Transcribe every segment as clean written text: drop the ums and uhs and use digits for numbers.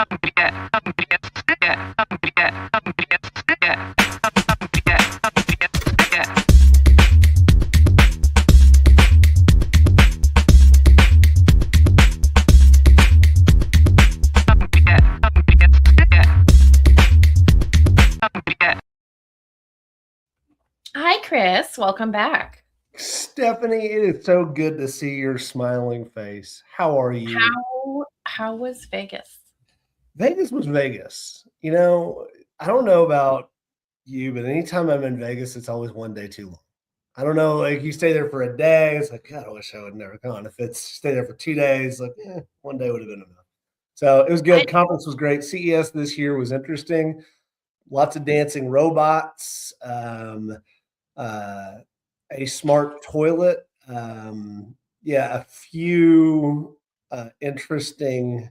Hi, Chris. Welcome back. Stephanie, it is so good to see your smiling face. How are you? How was Vegas? Vegas was Vegas. I don't know about you, but anytime I'm in Vegas, it's always one day too long. I don't know, like you stay there for a day, it's like, God, I wish I would never gone. If it's stay there for 2 days, like, one day would have been enough. So it was good. Conference was great. CES this year was interesting. Lots of dancing robots, a smart toilet. A few interesting,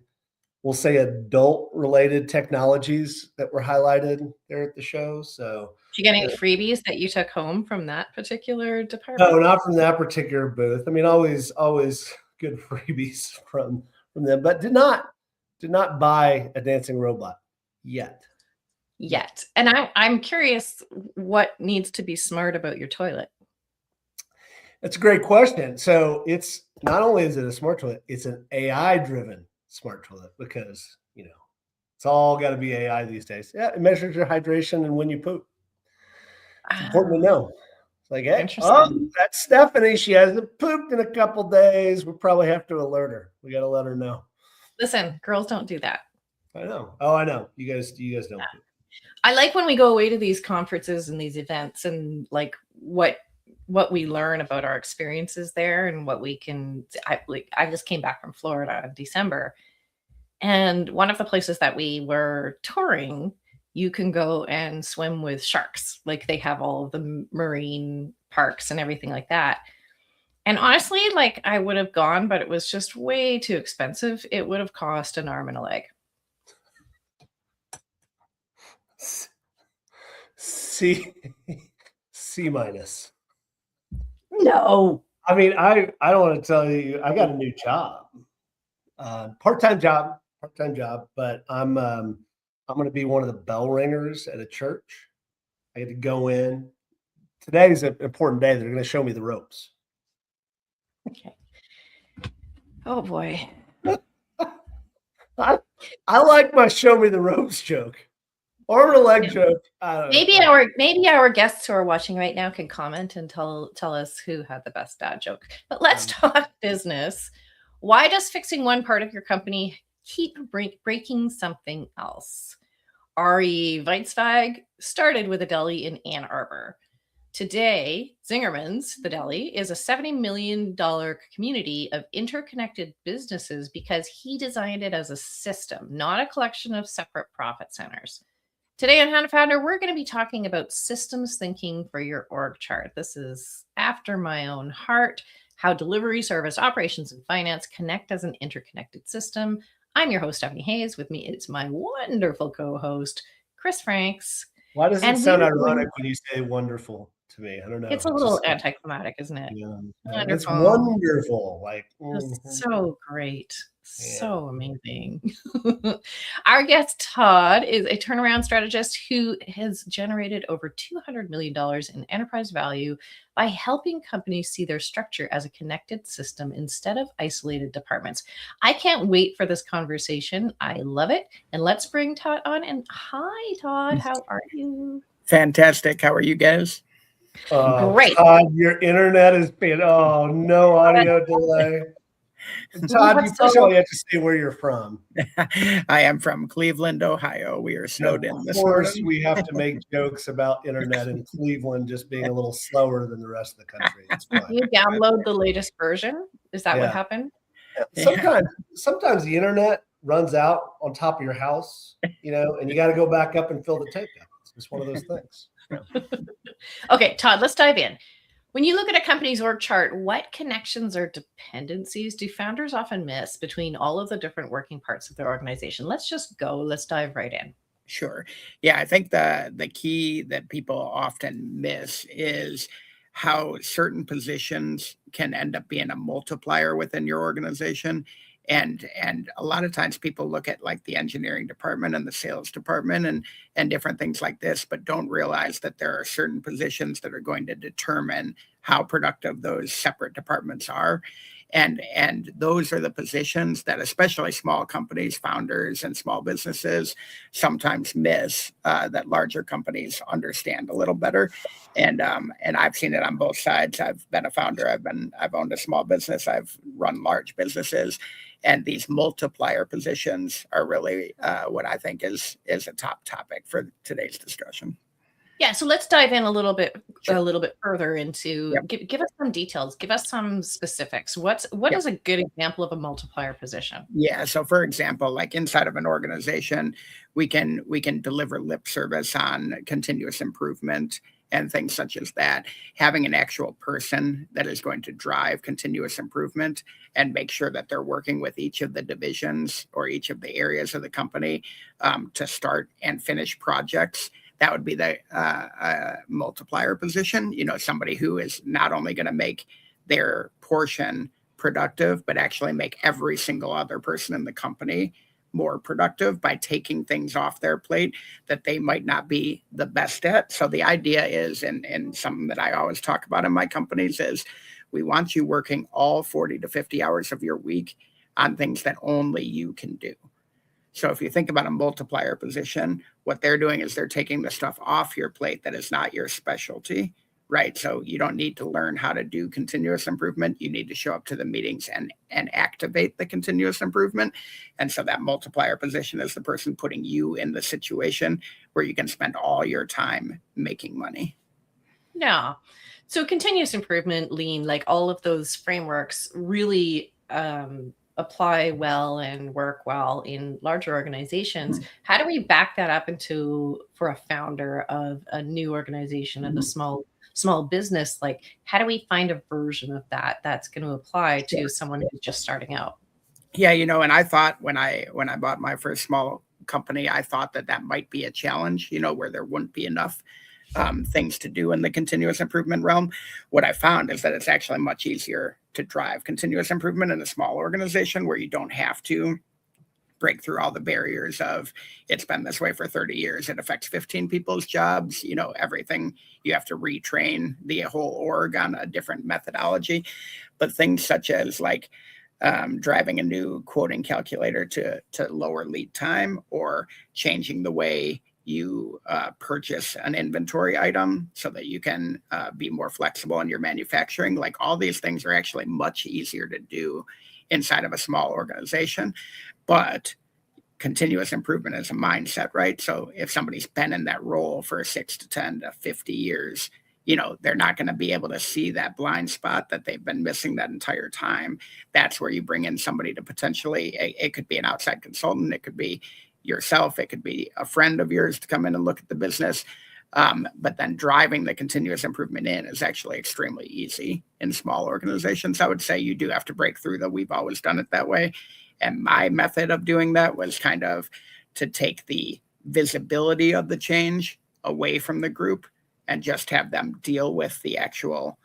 we'll say, adult-related technologies that were highlighted there at the show. So, did you get any freebies that you took home from that particular department? No, not from that particular booth. I mean, always good freebies from them, but did not buy a dancing robot yet. And I'm curious what needs to be smart about your toilet. That's a great question. So it's not only is it a smart toilet, it's an AI-driven smart toilet because, it's all got to be AI these days. Yeah, it measures your hydration and when you poop. It's important to know. It's like, hey, that's Stephanie. She hasn't pooped in a couple days. We probably have to alert her. We got to let her know. Listen, girls don't do that. I know. Oh, I know. You guys don't poop. I like when we go away to these conferences and these events and like what we learn about our experiences there and what we can. I just came back from Florida in December, and one of the places that we were touring, you can go and swim with sharks. Like they have all of the marine parks and everything like that. And honestly, like I would have gone, but it was just way too expensive. It would have cost an arm and a leg. C minus. No. I mean, I don't want to tell you, I got a new job, part-time job, but I'm going to be one of the bell ringers at a church. I get to go in. Today's an important day. They're going to show me the ropes. Okay. Oh boy. I like my show me the ropes joke. Arm and a leg joke. Maybe our guests who are watching right now can comment and tell us who had the best dad joke. But let's talk business. Why does fixing one part of your company keep breaking something else? Ari Weitzweig started with a deli in Ann Arbor. Today, Zingerman's, the deli, is a $70 million community of interconnected businesses because he designed it as a system, not a collection of separate profit centers. Today on How to Founder, we're going to be talking about systems thinking for your org chart. This is after my own heart, how delivery, service, operations, and finance connect as an interconnected system. I'm your host, Stephanie Hayes. With me is my wonderful co-host, Chris Franks. Why does it sound ironic when you say wonderful to me? I don't know. It's a little anticlimactic, isn't it? Yeah, it's wonderful. Like, so great. So amazing. Our guest, Todd, is a turnaround strategist who has generated over $200 million in enterprise value by helping companies see their structure as a connected system instead of isolated departments. I can't wait for this conversation. I love it. And let's bring Todd on. And hi, Todd. How are you? Fantastic. How are you guys? Great. Todd, your internet is being, no audio delay. Todd, first of all, you have to say where you're from. I am from Cleveland, Ohio. We are snowed in this morning. Of course, we have to make jokes about internet in Cleveland just being a little slower than the rest of the country. It's fine. You download the latest version? Is that what happened? Sometimes the internet runs out on top of your house, and you got to go back up and fill the tape up. It's just one of those things. Okay, Todd, let's dive in. When you look at a company's org chart, what connections or dependencies do founders often miss between all of the different working parts of their organization? Let's dive right in. Sure. Yeah, I think the key that people often miss is how certain positions can end up being a multiplier within your organization. And a lot of times people look at like the engineering department and the sales department and different things like this, but don't realize that there are certain positions that are going to determine how productive those separate departments are. And those are the positions that especially small companies, founders, and small businesses sometimes miss, that larger companies understand a little better. And I've seen it on both sides. I've been a founder. I've owned a small business. I've run large businesses, and these multiplier positions are really what I think is a top topic for today's discussion. Yeah, so let's dive in a little bit further into give us some details, give us some specifics. What is a good example of a multiplier position? Yeah, so for example, like inside of an organization, we can deliver lip service on continuous improvement and things such as that. Having an actual person that is going to drive continuous improvement and make sure that they're working with each of the divisions or each of the areas of the company to start and finish projects. That would be the multiplier position. Somebody who is not only going to make their portion productive, but actually make every single other person in the company more productive by taking things off their plate that they might not be the best at. So the idea is, and something that I always talk about in my companies is, we want you working all 40 to 50 hours of your week on things that only you can do. So if you think about a multiplier position, what they're doing is they're taking the stuff off your plate that is not your specialty, right? So you don't need to learn how to do continuous improvement. You need to show up to the meetings and activate the continuous improvement. And so that multiplier position is the person putting you in the situation where you can spend all your time making money. Yeah. So continuous improvement, lean, like all of those frameworks really apply well and work well in larger organizations. How do we back that up for a founder of a new organization of a small business? Like, how do we find a version of that that's going to apply to someone who's just starting out? Yeah, and I thought when I bought my first small company, I thought that might be a challenge, where there wouldn't be enough things to do in the continuous improvement realm. What I found is that it's actually much easier to drive continuous improvement in a small organization where you don't have to break through all the barriers of, it's been this way for 30 years. It affects 15 people's jobs, everything. You have to retrain the whole org on a different methodology. But things such as like driving a new quoting calculator to lower lead time, or changing the way you purchase an inventory item so that you can be more flexible in your manufacturing. Like, all these things are actually much easier to do inside of a small organization. But continuous improvement is a mindset, right? So if somebody's been in that role for 6 to 10 to 50 years, they're not going to be able to see that blind spot that they've been missing that entire time. That's where you bring in somebody to potentially, it could be an outside consultant, it could be yourself, it could be a friend of yours to come in and look at the business. But then driving the continuous improvement in is actually extremely easy in small organizations. I would say you do have to break through that. We've always done it that way. And my method of doing that was kind of to take the visibility of the change away from the group and just have them deal with the actual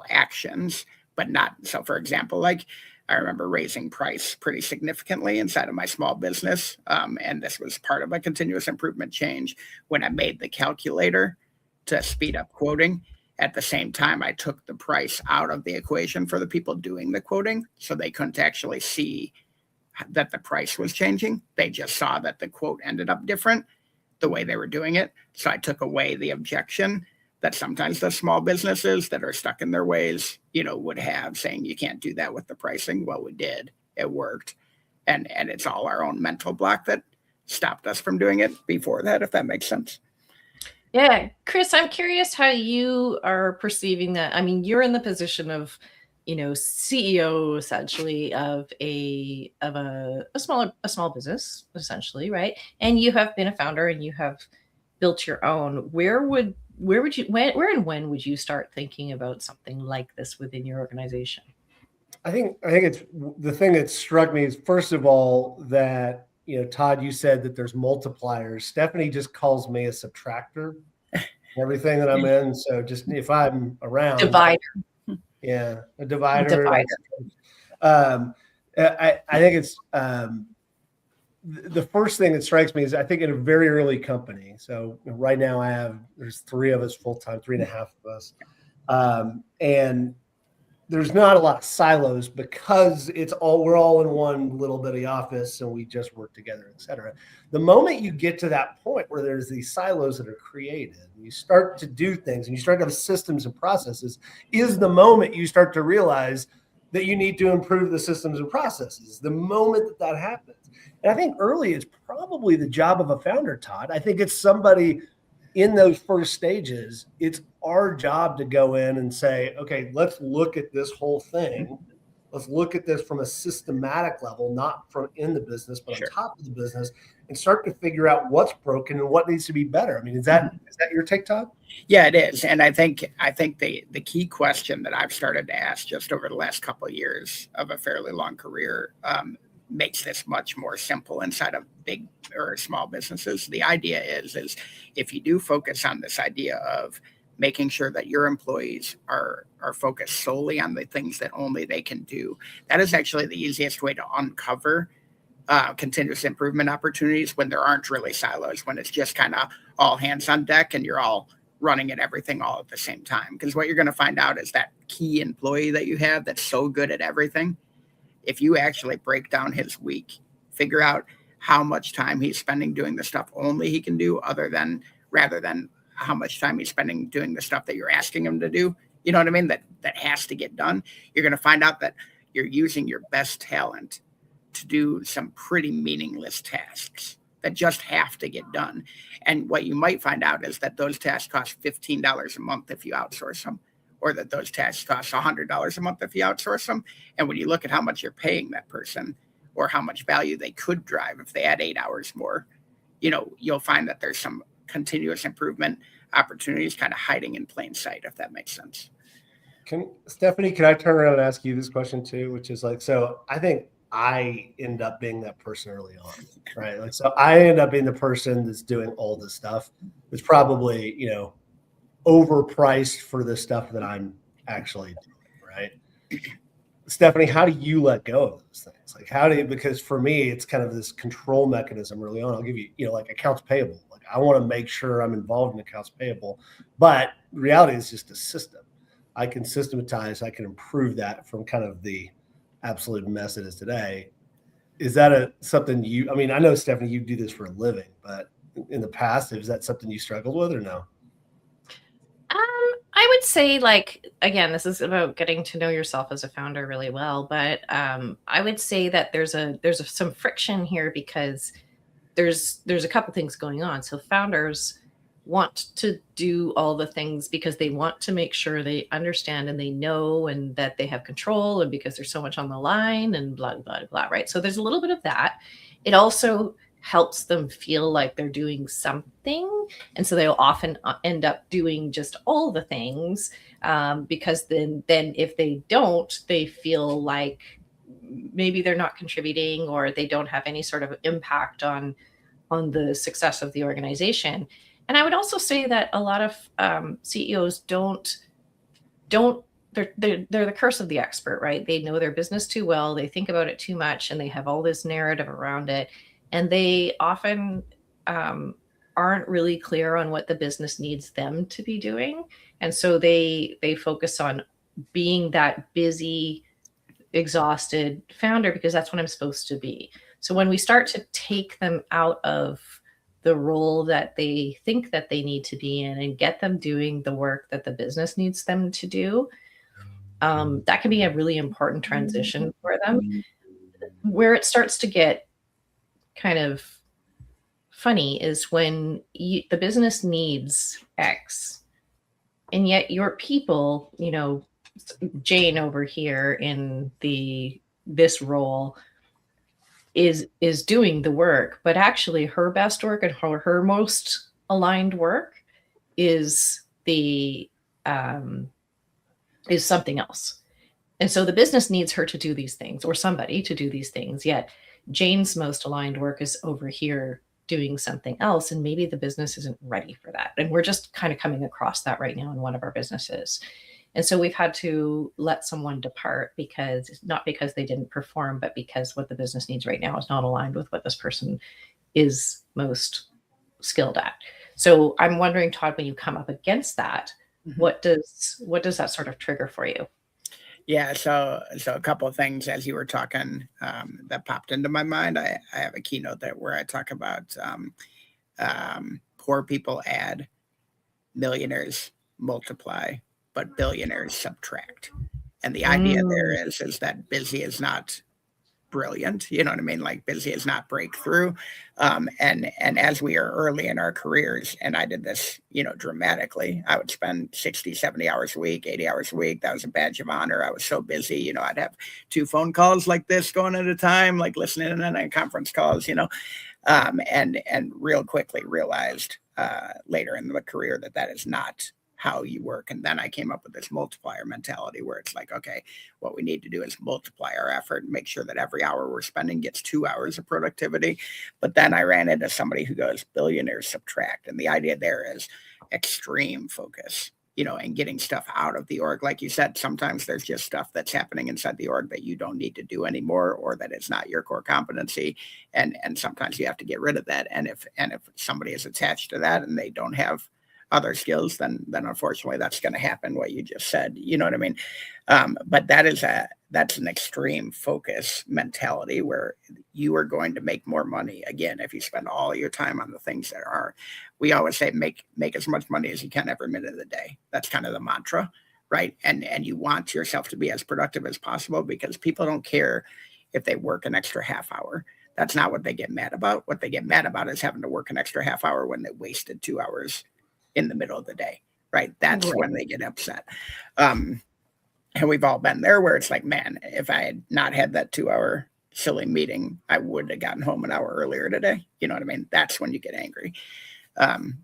actions, but not. So for example, like, I remember raising price pretty significantly inside of my small business. And this was part of a continuous improvement change when I made the calculator to speed up quoting. At the same time, I took the price out of the equation for the people doing the quoting, so they couldn't actually see that the price was changing. They just saw that the quote ended up different the way they were doing it. So I took away the objection that sometimes the small businesses that are stuck in their ways, would have, saying you can't do that with the pricing. Well, we did. It worked. And it's all our own mental block that stopped us from doing it before that, if that makes sense. Yeah. Chris, I'm curious how you are perceiving that. I mean, you're in the position of, CEO essentially of a small business, essentially, right? And you have been a founder and you have built your own. When would you start thinking about something like this within your organization? I think it's the thing that struck me is, first of all, that, Todd, you said that there's multipliers. Stephanie just calls me a subtractor, everything that I'm in. So just if I'm around, Divider. Yeah, a divider. I think it's the first thing that strikes me is I think in a very early company. So right now there's 3 of us full time, 3.5 of us, and there's not a lot of silos because we're all in one little bitty office and we just work together, et cetera. The moment you get to that point where there's these silos that are created, and you start to do things and you start to have systems and processes, is the moment you start to realize that you need to improve the systems and processes. The moment that happens. And I think early it's probably the job of a founder, Todd. I think it's somebody in those first stages, it's our job to go in and say, okay, let's look at this whole thing. Let's look at this from a systematic level, not from in the business, but on top of the business, and start to figure out what's broken and what needs to be better. I mean, is that your take, Todd? Yeah, it is. And I think the key question that I've started to ask just over the last couple of years of a fairly long career makes this much more simple inside of big or small businesses. The idea is if you do focus on this idea of making sure that your employees are focused solely on the things that only they can do, that is actually the easiest way to uncover continuous improvement opportunities when there aren't really silos, when it's just kind of all hands on deck and you're all running at everything all at the same time. Because what you're going to find out is that key employee that you have that's so good at everything, if you actually break down his week, figure out how much time he's spending doing the stuff only he can do rather than how much time he's spending doing the stuff that you're asking him to do, you know what I mean? That has to get done. You're going to find out that you're using your best talent to do some pretty meaningless tasks that just have to get done. And what you might find out is that those tasks cost $15 a month if you outsource them, or that those tasks cost $100 a month if you outsource them. And when you look at how much you're paying that person or how much value they could drive if they had 8 hours more, you'll find that there's some continuous improvement opportunities kind of hiding in plain sight, if that makes sense. Stephanie, can I turn around and ask you this question too, which is like, so I think I end up being that person early on, right? Like, so I end up being the person that's doing all this stuff. It's probably, overpriced for the stuff that I'm actually doing, right? Stephanie, how do you let go of those things? Like, because for me, it's kind of this control mechanism early on. I'll give you, like accounts payable. Like, I want to make sure I'm involved in accounts payable, but reality is just a system. I can systematize, I can improve that from kind of the absolute mess it is today. Is that something I know, Stephanie, you do this for a living, but in the past, is that something you struggled with or no? I would say, again, this is about getting to know yourself as a founder really well, but I would say that there's some friction here because there's a couple things going on. So founders want to do all the things because they want to make sure they understand and they know and that they have control, and because there's so much on the line and blah, blah, blah, right? So there's a little bit of that. It also helps them feel like they're doing something. And so they'll often end up doing just all the things because then if they don't, they feel like maybe they're not contributing or they don't have any sort of impact on the success of the organization. And I would also say that a lot of CEOs they're the curse of the expert, right? They know their business too well. They think about it too much and they have all this narrative around it. And they often aren't really clear on what the business needs them to be doing. And so they focus on being that busy, exhausted founder because that's what I'm supposed to be. So when we start to take them out of the role that they think that they need to be in and get them doing the work that the business needs them to do, that can be a really important transition for them. Where it starts to get kind of funny is when the business needs X, and yet your people, Jane over here in this role is doing the work, but actually her best work and her most aligned work is something else. And so the business needs her to do these things or somebody to do these things, yet Jane's most aligned work is over here doing something else. And maybe the business isn't ready for that. And we're just kind of coming across that right now in one of our businesses. And so we've had to let someone depart not because they didn't perform, but because what the business needs right now is not aligned with what this person is most skilled at. So I'm wondering, Todd, when you come up against that, what does that sort of trigger for you? Yeah, so a couple of things as you were talking that popped into my mind. I have a keynote where I talk about poor people add, millionaires multiply, but billionaires subtract. And the idea there is that busy is not brilliant. You know what I mean? Like busy is not breakthrough. And as we are early in our careers, and I did this, dramatically, I would spend 60, 70 hours a week, 80 hours a week. That was a badge of honor. I was so busy, I'd have 2 phone calls like this going at a time, like listening in on conference calls, and real quickly realized later in the career that is not how you work. And then I came up with this multiplier mentality where it's like, okay, what we need to do is multiply our effort and make sure that every hour we're spending gets 2 hours of productivity. But then I ran into somebody who goes, billionaires subtract. And the idea there is extreme focus, and getting stuff out of the org. Like you said, sometimes there's just stuff that's happening inside the org that you don't need to do anymore, or that it's not your core competency. And sometimes you have to get rid of that. And if somebody is attached to that and they don't have other skills, then unfortunately that's going to happen, what you just said. You know what I mean? But that's an extreme focus mentality where you are going to make more money, again, if you spend all your time on the things that are, we always say, make as much money as you can every minute of the day. That's kind of the mantra, right? And you want yourself to be as productive as possible, because people don't care if they work an extra half hour. That's not what they get mad about. What they get mad about is having to work an extra half hour when they wasted 2 hours in the middle of the day, right? That's when they get upset. And we've all been there where it's like, man, if I had not had that 2-hour silly meeting, I would have gotten home an hour earlier today. You know what I mean? That's when you get angry.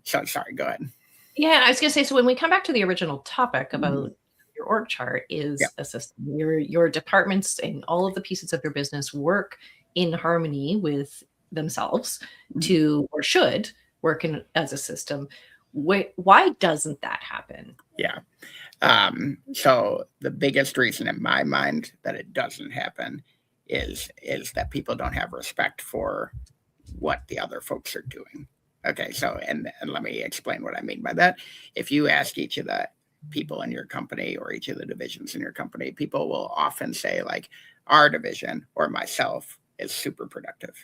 So sorry, go ahead. Yeah, I was going to say, so when we come back to the original topic about your org chart is a system. Your departments and all of the pieces of your business work in harmony with themselves or should work as a system. Why doesn't that happen? Yeah. So the biggest reason in my mind that it doesn't happen is that people don't have respect for what the other folks are doing. Okay. So, and let me explain what I mean by that. If you ask each of the people in your company or each of the divisions in your company, people will often say, like, our division or myself is super productive.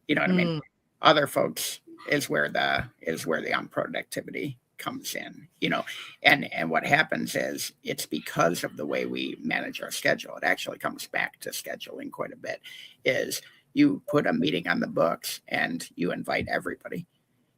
You know what I mean? Other folks is where the unproductivity comes in, and what happens is it's because of the way we manage our schedule. It actually comes back to scheduling quite a bit. Is you put a meeting on the books and you invite everybody,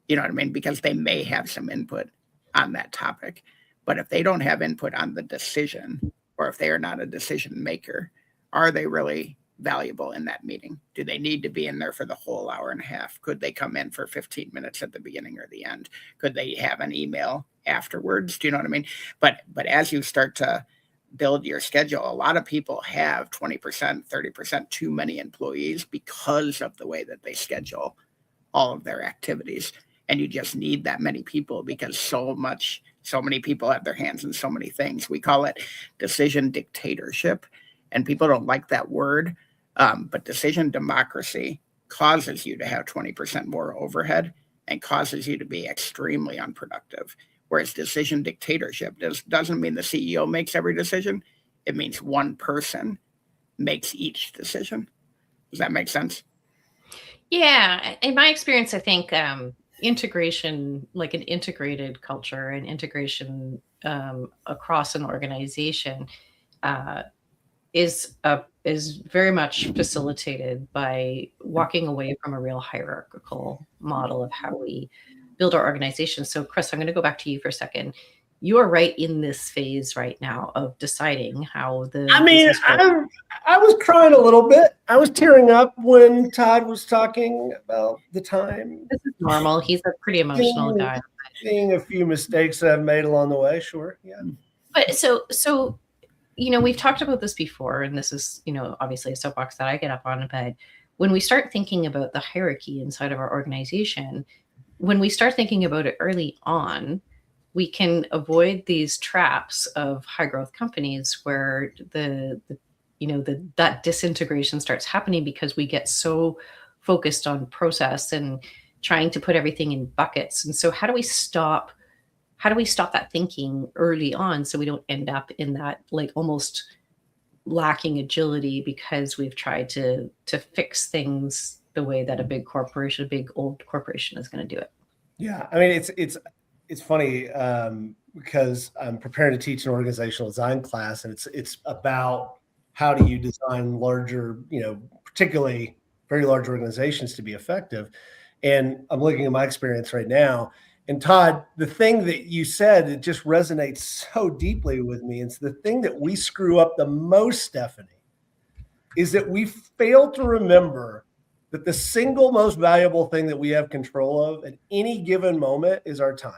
you know what I mean? Because they may have some input on that topic, but if they don't have input on the decision, or if they are not a decision maker, are they really valuable in that meeting? Do they need to be in there for the whole hour and a half? Could they come in for 15 minutes at the beginning or the end? Could they have an email afterwards? Do you know what I mean? But as you start to build your schedule, a lot of people have 20%, 30% too many employees because of the way that they schedule all of their activities. And you just need that many people because so many people have their hands in so many things. We call it decision dictatorship. And people don't like that word, but decision democracy causes you to have 20% more overhead and causes you to be extremely unproductive. Whereas decision dictatorship doesn't mean the CEO makes every decision. It means one person makes each decision. Does that make sense? Yeah. In my experience, I think integration, like an integrated culture and integration across an organization, is very much facilitated by walking away from a real hierarchical model of how we build our organization. So, Chris, I'm going to go back to you for a second. You are right in this phase right now of deciding how the. I was crying a little bit. I was tearing up when Todd was talking about the time. This is normal. He's a pretty emotional guy. Seeing a few mistakes that I've made along the way, sure, yeah. But so. We've talked about this before, and this is, obviously a soapbox that I get up on, but when we start thinking about the hierarchy inside of our organization, when we start thinking about it early on, we can avoid these traps of high growth companies where that disintegration starts happening because we get so focused on process and trying to put everything in buckets. And so how do we stop that thinking early on so we don't end up in that like almost lacking agility because we've tried to fix things the way that a big old corporation is going to do it? Yeah, I mean, it's funny because I'm preparing to teach an organizational design class, and it's about how do you design larger, particularly very large organizations to be effective. And I'm looking at my experience right now. And Todd, the thing that you said, it just resonates so deeply with me. It's the thing that we screw up the most, Stephanie, is that we fail to remember that the single most valuable thing that we have control of at any given moment is our time.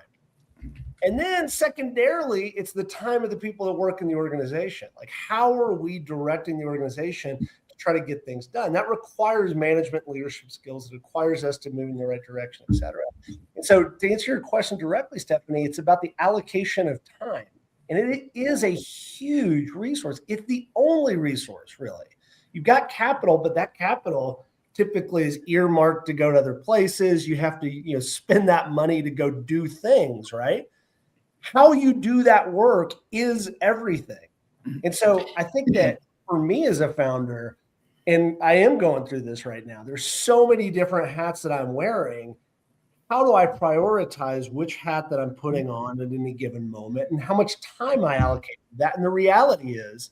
And then secondarily, it's the time of the people that work in the organization. Like, how are we directing the organization to try to get things done? That requires management leadership skills. It requires us to move in the right direction, et cetera. And so to answer your question directly, Stephanie, it's about the allocation of time. And it is a huge resource. It's the only resource, really. You've got capital, but that capital typically is earmarked to go to other places. You have to, spend that money to go do things, right? How you do that work is everything. And so I think that for me as a founder, and I am going through this right now, there's so many different hats that I'm wearing. How do I prioritize which hat that I'm putting on at any given moment and how much time I allocate to that? And the reality is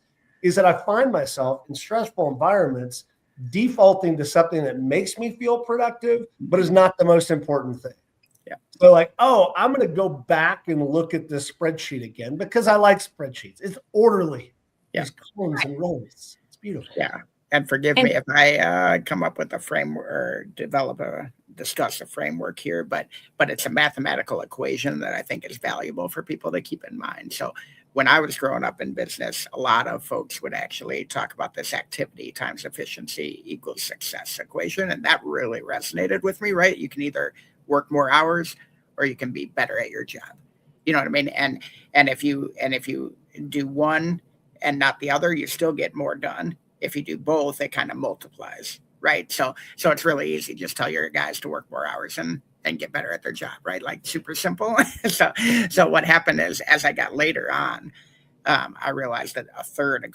that I find myself in stressful environments defaulting to something that makes me feel productive, but is not the most important thing. Yeah. So like, I'm going to go back and look at this spreadsheet again because I like spreadsheets. It's orderly. Yeah. There's columns and rows. It's beautiful. Yeah. And forgive me if I come up with a framework or discuss a framework here, but it's a mathematical equation that I think is valuable for people to keep in mind. So when I was growing up in business, a lot of folks would actually talk about this activity times efficiency equals success equation. And that really resonated with me, right? You can either work more hours or you can be better at your job. You know what I mean? And if you do one and not the other, you still get more done. If you do both, it kind of multiplies, right? So it's really easy. Just tell your guys to work more hours and get better at their job, right? Like super simple. So what happened is, as I got later on, I realized that a third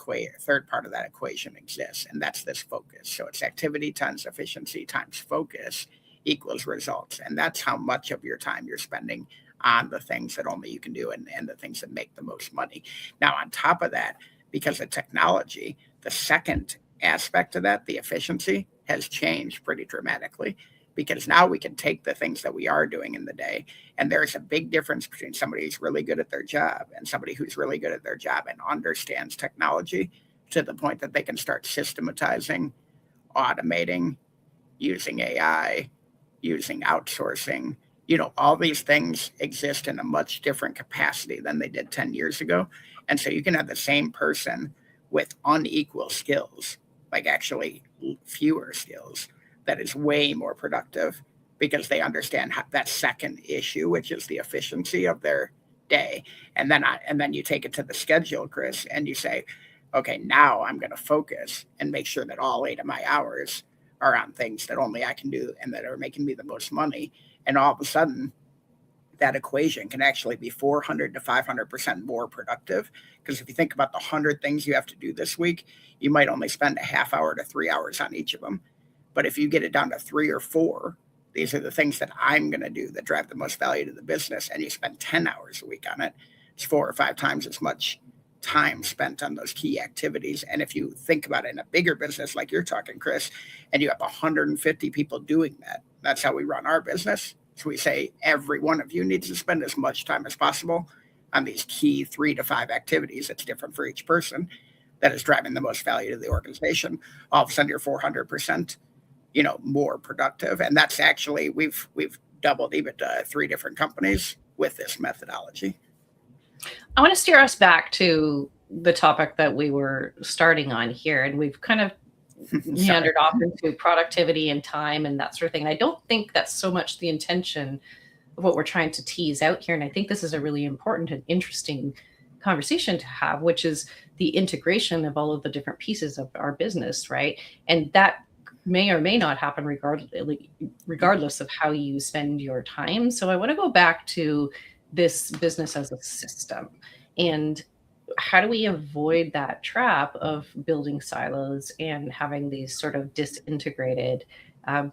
part of that equation exists, and that's this focus. So it's activity times efficiency times focus equals results. And that's how much of your time you're spending on the things that only you can do and the things that make the most money. Now, on top of that, because of technology, the second aspect of that, the efficiency, has changed pretty dramatically, because now we can take the things that we are doing in the day, and there's a big difference between somebody who's really good at their job and somebody who's really good at their job and understands technology to the point that they can start systematizing, automating, using AI, using outsourcing. All these things exist in a much different capacity than they did 10 years ago. And so you can have the same person with unequal skills, like actually fewer skills, that is way more productive because they understand that second issue, which is the efficiency of their day. And then you take it to the schedule, Chris, and you say, okay, now I'm going to focus and make sure that all 8 of my hours are on things that only I can do and that are making me the most money. And all of a sudden, that equation can actually be 400 to 500% more productive. Because if you think about the 100 things you have to do this week, you might only spend a half hour to 3 hours on each of them. But if you get it down to 3 or 4, these are the things that I'm going to do that drive the most value to the business, and you spend 10 hours a week on it, it's 4 or 5 times as much time spent on those key activities. And if you think about it in a bigger business like you're talking, Chris, and you have 150 people doing that, that's how we run our business. So we say every one of you needs to spend as much time as possible on these key 3 to 5 activities. It's different for each person. That is driving the most value to the organization. All of a sudden, you're 400%, more productive. And that's actually, we've doubled EBITDA at 3 different companies with this methodology. I want to steer us back to the topic that we were starting on here, and we've kind of meandered off into productivity and time and that sort of thing. And I don't think that's so much the intention what we're trying to tease out here, and I think this is a really important and interesting conversation to have, which is the integration of all of the different pieces of our business, right? And that may or may not happen regardless of how you spend your time. So I want to go back to this business as a system, and how do we avoid that trap of building silos and having these sort of disintegrated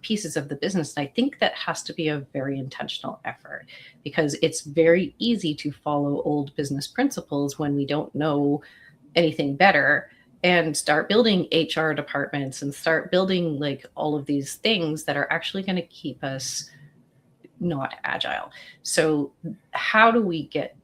pieces of the business? And I think that has to be a very intentional effort, because it's very easy to follow old business principles when we don't know anything better, and start building HR departments and start building like all of these things that are actually going to keep us not agile. So how do we get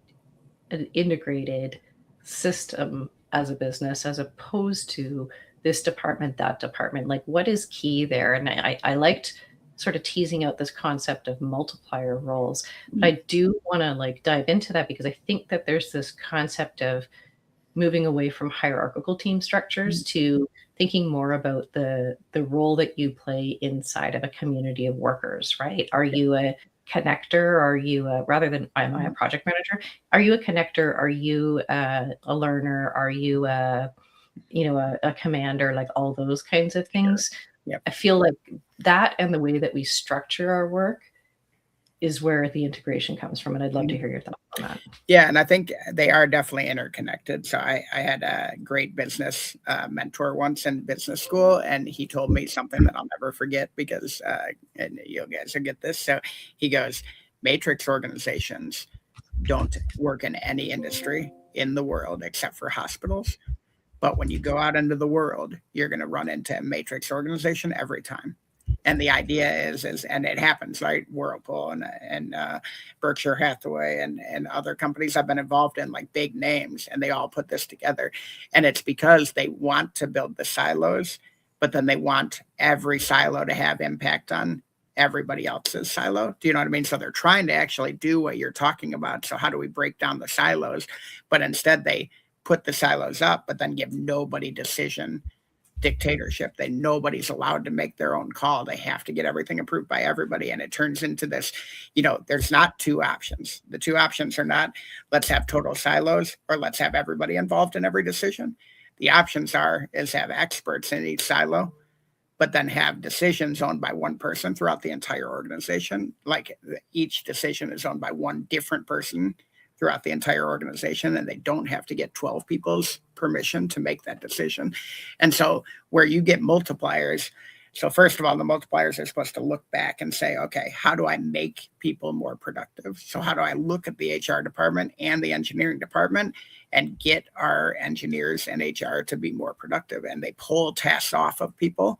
an integrated system as a business, as opposed to this department, that department? Like, what is key there? And I liked sort of teasing out this concept of multiplier roles, but I do want to like dive into that, because I think that there's this concept of moving away from hierarchical team structures to thinking more about the role that you play inside of a community of workers, right? Are you a connector? Are you rather than am I a project manager? Are you a connector? Are you a learner? Are you a commander? Like all those kinds of things. Sure. Yep. I feel like that and the way that we structure our work is where the integration comes from. And I'd love to hear your thoughts on that. Yeah, and I think they are definitely interconnected. So I had a great business mentor once in business school, and he told me something that I'll never forget, because and you guys will get this. So he goes, matrix organizations don't work in any industry in the world except for hospitals. But when you go out into the world, you're going to run into a matrix organization every time. And the idea is, and it happens, right? Whirlpool and Berkshire Hathaway and other companies I've been involved in, like big names, and they all put this together. And it's because they want to build the silos, but then they want every silo to have impact on everybody else's silo. Do you know what I mean? So they're trying to actually do what you're talking about. So how do we break down the silos? But instead they put the silos up, but then give nobody decision dictatorship. Nobody's allowed to make their own call. They have to get everything approved by everybody. And it turns into this, there's not two options. The two options are not, let's have total silos or let's have everybody involved in every decision. The options is have experts in each silo, but then have decisions owned by one person throughout the entire organization. Like each decision is owned by one different person throughout the entire organization, and they don't have to get 12 people's permission to make that decision. And so where you get multipliers, so first of all, the multipliers are supposed to look back and say, okay, how do I make people more productive? So how do I look at the HR department and the engineering department and get our engineers and HR to be more productive? And they pull tasks off of people,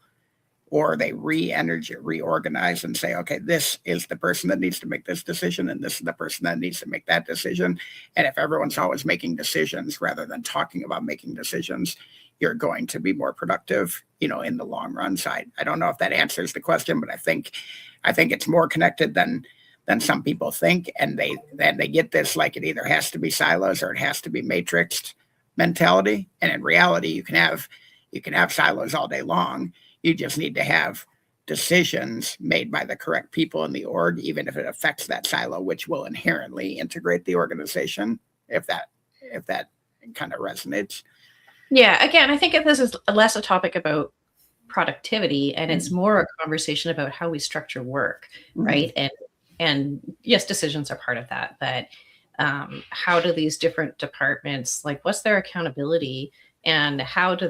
or they reorganize and say, okay, this is the person that needs to make this decision, and this is the person that needs to make that decision. And if everyone's always making decisions rather than talking about making decisions, you're going to be more productive, in the long run. So I don't know if that answers the question, but I think it's more connected than some people think. And they get this, like it either has to be silos or it has to be matrixed mentality. And in reality, you can have silos all day long. You just need to have decisions made by the correct people in the org, even if it affects that silo, which will inherently integrate the organization, if that kind of resonates. Yeah, again, I think this is less a topic about productivity, and it's more a conversation about how we structure work, right? And yes, decisions are part of that, but how do these different departments, like, what's their accountability, and what are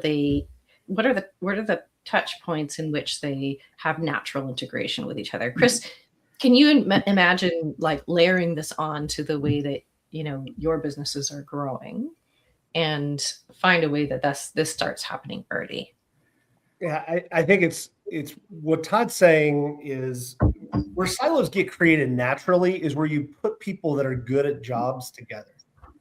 the touch points in which they have natural integration with each other? Chris, can you imagine like layering this on to the way that your businesses are growing, and find a way that this starts happening early? Yeah, I think it's what Todd's saying is where silos get created naturally is where you put people that are good at jobs together.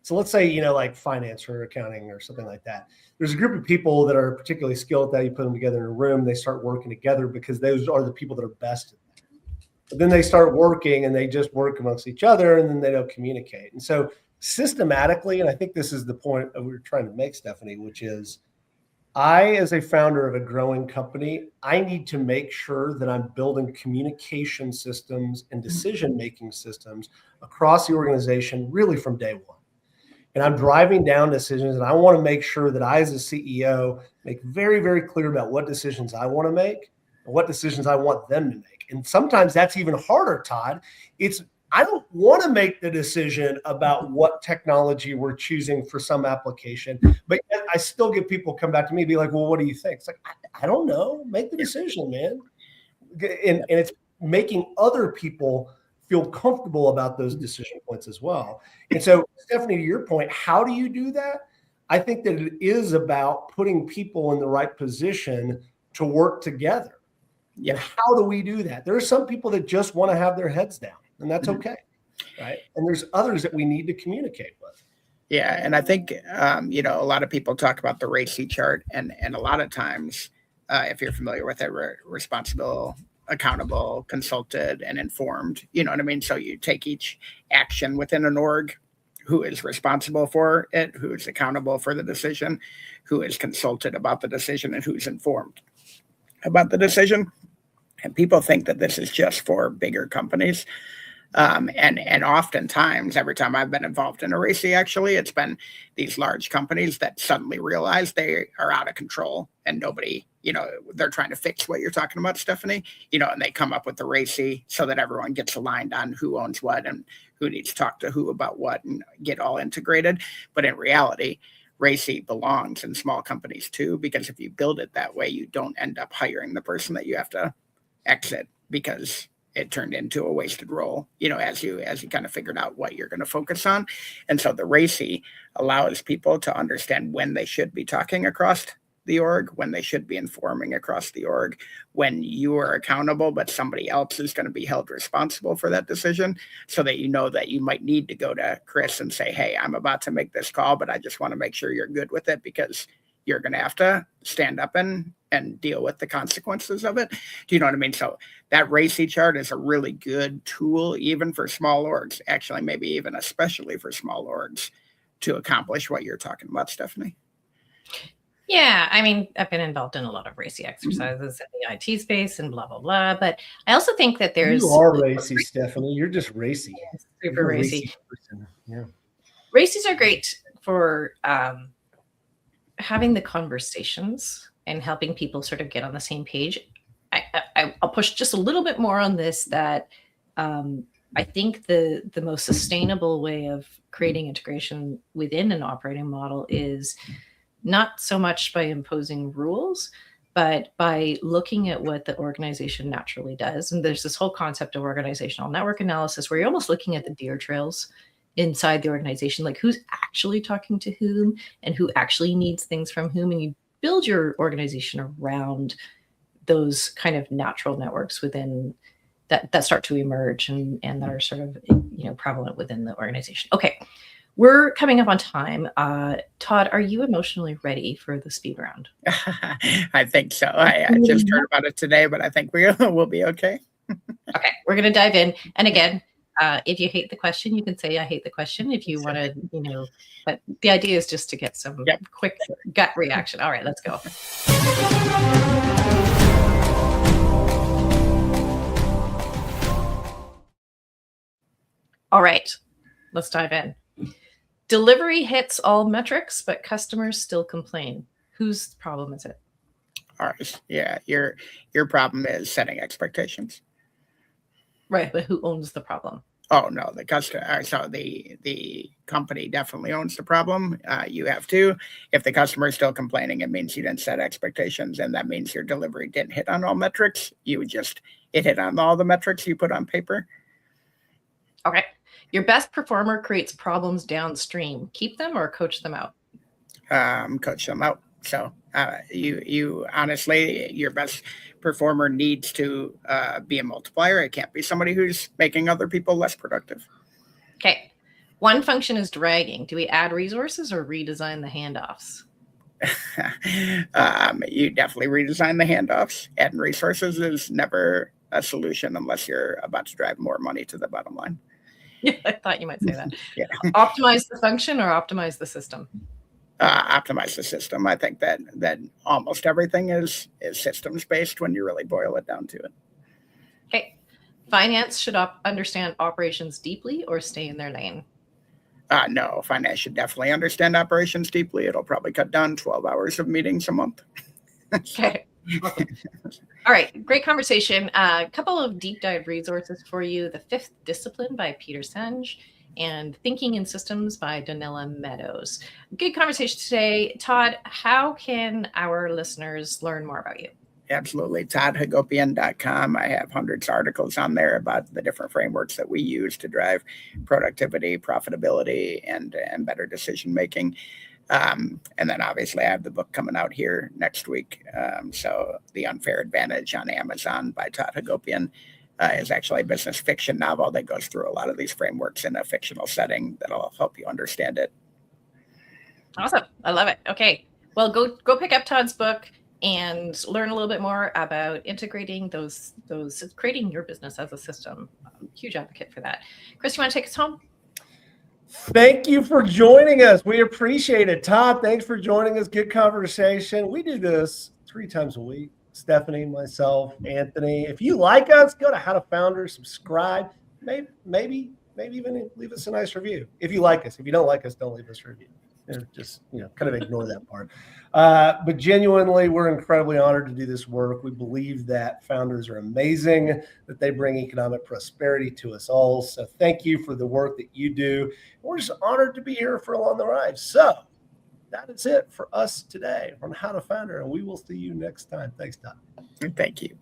So let's say, like finance or accounting or something like that. There's a group of people that are particularly skilled at that. You put them together in a room, they start working together because those are the people that are best at that. But then they start working and they just work amongst each other, and then they don't communicate. And so systematically, and I think this is the point that we're trying to make, Stephanie, which is I, as a founder of a growing company, I need to make sure that I'm building communication systems and decision-making systems across the organization really from day one. And I'm driving down decisions, and I want to make sure that I, as a CEO, make very, very clear about what decisions I want to make and what decisions I want them to make. And sometimes that's even harder, Todd. I don't want to make the decision about what technology we're choosing for some application, but yet I still get people come back to me and be like, well, what do you think? It's like, I don't know. Make the decision, man. And it's making other people feel comfortable about those decision points as well. And so, Stephanie, to your point, how do you do that? I think that it is about putting people in the right position to work together. Yeah. And how do we do that? There are some people that just want to have their heads down, and that's okay, right? And there's others that we need to communicate with. Yeah, and I think a lot of people talk about the RACI chart, and a lot of times, if you're familiar with it, responsible, accountable, consulted, and informed. You know what I mean? So you take each action within an org, who is responsible for it, who is accountable for the decision, who is consulted about the decision, and who's informed about the decision. And people think that this is just for bigger companies. And oftentimes, every time I've been involved in a RACI, actually, it's been these large companies that suddenly realize they are out of control and nobody, they're trying to fix what you're talking about, Stephanie, and they come up with the RACI so that everyone gets aligned on who owns what and who needs to talk to who about what and get all integrated. But in reality, RACI belongs in small companies too, because if you build it that way, you don't end up hiring the person that you have to exit because it turned into a wasted role, as you kind of figured out what you're going to focus on. And so the RACI allows people to understand when they should be talking across the org, when they should be informing across the org, when you are accountable, but somebody else is going to be held responsible for that decision, so that that you might need to go to Chris and say, hey, I'm about to make this call, but I just want to make sure you're good with it because you're going to have to stand up and deal with the consequences of it. Do you know what I mean? So that RACI chart is a really good tool, even for small orgs, actually, maybe even especially for small orgs, to accomplish what you're talking about, Stephanie. Yeah, I mean, I've been involved in a lot of RACI exercises in the IT space and blah, blah, blah. But I also think that there's... You are RACI, Stephanie. You're just RACI. Super RACI. Yeah. RACIs are great for having the conversations and helping people sort of get on the same page. I'll push just a little bit more on this, that I think the most sustainable way of creating integration within an operating model is not so much by imposing rules, but by looking at what the organization naturally does. And there's this whole concept of organizational network analysis where you're almost looking at the deer trails inside the organization, like who's actually talking to whom and who actually needs things from whom. And you build your organization around those kind of natural networks within that start to emerge and that are sort of, prevalent within the organization. Okay. We're coming up on time. Todd, are you emotionally ready for the speed round? I think so. I just heard about it today, but I think we'll be okay. Okay, we're going to dive in. And again, if you hate the question, you can say, I hate the question. If you want to, but the idea is just to get some quick gut reaction. All right, let's go. All right, let's dive in. Delivery hits all metrics, but customers still complain. Whose problem is it? Ours. Yeah, your problem is setting expectations. Right, but who owns the problem? Oh no, the customer. So the company definitely owns the problem. You have to. If the customer is still complaining, it means you didn't set expectations, and that means your delivery didn't hit on all metrics. It hit on all the metrics you put on paper. Okay. Your best performer creates problems downstream. Keep them or coach them out? Coach them out. So you honestly, your best performer needs to be a multiplier. It can't be somebody who's making other people less productive. Okay. One function is dragging. Do we add resources or redesign the handoffs? You definitely redesign the handoffs. Adding resources is never a solution unless you're about to drive more money to the bottom line. Yeah, I thought you might say that. Yeah. Optimize the function or optimize the system? optimize the system. I think that almost everything is systems based when you really boil it down to it. Okay. Finance should understand operations deeply or stay in their lane? No, finance should definitely understand operations deeply. It'll probably cut down 12 hours of meetings a month. Okay. Awesome. All right. Great conversation. A couple of deep dive resources for you. The Fifth Discipline by Peter Senge and Thinking in Systems by Donella Meadows. Good conversation today. Todd, how can our listeners learn more about you? Absolutely. ToddHagopian.com. I have hundreds of articles on there about the different frameworks that we use to drive productivity, profitability, and better decision making. And then obviously I have the book coming out here next week. So The Unfair Advantage on Amazon by Todd Hagopian is actually a business fiction novel that goes through a lot of these frameworks in a fictional setting that'll help you understand it. Awesome. I love it. Okay. Well, go pick up Todd's book and learn a little bit more about integrating those creating your business as a system. I'm a huge advocate for that. Chris, you want to take us home? Thank you for joining us. We appreciate it. Todd, thanks for joining us. Good conversation. We do this 3 times a week. Stephanie, myself, Anthony. If you like us, go to How to Founder, subscribe, maybe even leave us a nice review. If you like us. If you don't like us, don't leave us a review. Just kind of ignore that part. But genuinely, we're incredibly honored to do this work. We believe that founders are amazing, that they bring economic prosperity to us all. So thank you for the work that you do. We're just honored to be here for Along the Ride. So that is it for us today on How to Founder, and we will see you next time. Thanks, Todd. Thank you.